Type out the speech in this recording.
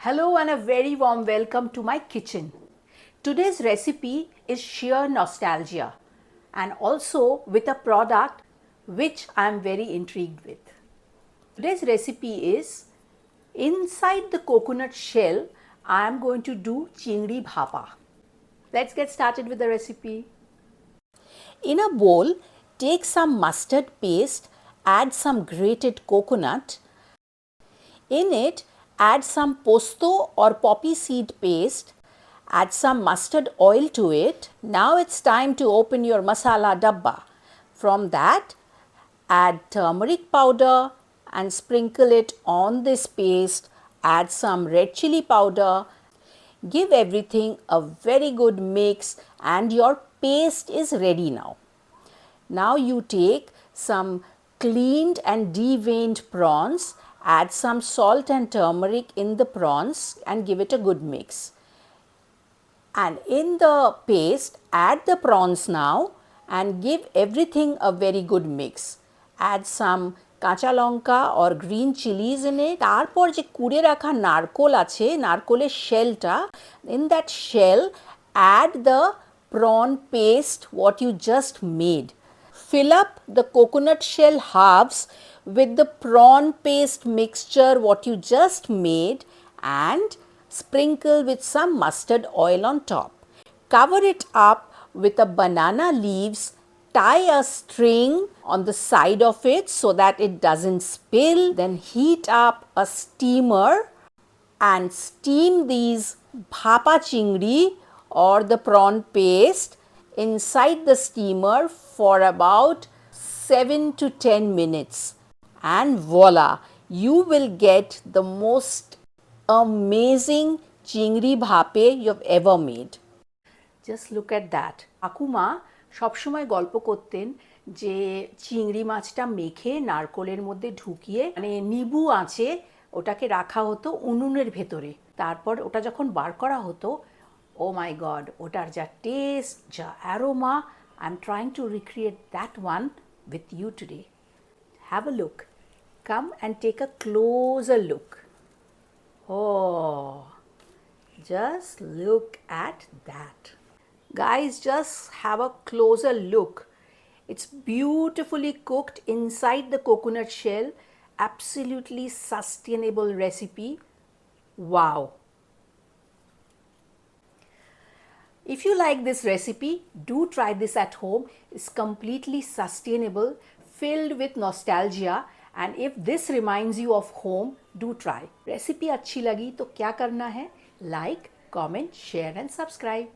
Hello and a very warm welcome to my kitchen. Today's recipe is sheer nostalgia and also with a product which I am very intrigued with. Today's recipe is inside the coconut shell I am going to do Chingri Bhapa. Let's get started with the recipe. In a bowl, take some mustard paste, add some grated coconut. In it, add some posto or poppy seed paste, add some mustard oil to it. Now it's time to open your masala dabba. From that, add turmeric powder and sprinkle it on this paste. Add some red chilli powder. Give everything a very good mix and your paste is ready now. Now you take some cleaned and deveined prawns, add some salt and turmeric in the prawns and give it a good mix. And in the paste, add the prawns now and give everything a very good mix. Add some কাঁচা লঙ্কা or green chillies in it. তারপর যে কুড়ে রাখা নারকোল আছে, নারকোলের শেলটা, in that shell add the prawn paste what you just made. Fill up the coconut shell halves with the prawn paste mixture what you just made and sprinkle with some mustard oil on top. Cover it up with a banana leaves, tie a string on the side of it so that it doesn't spill. Then heat up a steamer and steam these bhapa chingri or the prawn paste inside the steamer for about 7 to 10 minutes. And voila, you will get the most amazing chingri bhape you've ever made. Just look at that. কাকুমা সবসময় গল্প করতেন যে চিংড়ি মাছটা মেখে নারকোলের মধ্যে ঢুকিয়ে মানে নিবু আঁচে ওটাকে রাখা হতো উনুনের ভেতরে, তারপর ওটা যখন বার করা হতো, ও মাই গড, ওটার যা টেস্ট, যা aroma, I am trying to recreate that one with you today. Have a look. Come and take a closer look. Oh, just look at that. Guys, just have a closer look. It's beautifully cooked inside the coconut shell. Absolutely sustainable recipe. Wow. If you like this recipe, do try this at home. It's completely sustainable, filled with nostalgia, and if this reminds you of home, do try. Recipe अच्छी लगी तो क्या करना है? Like, comment, share and subscribe.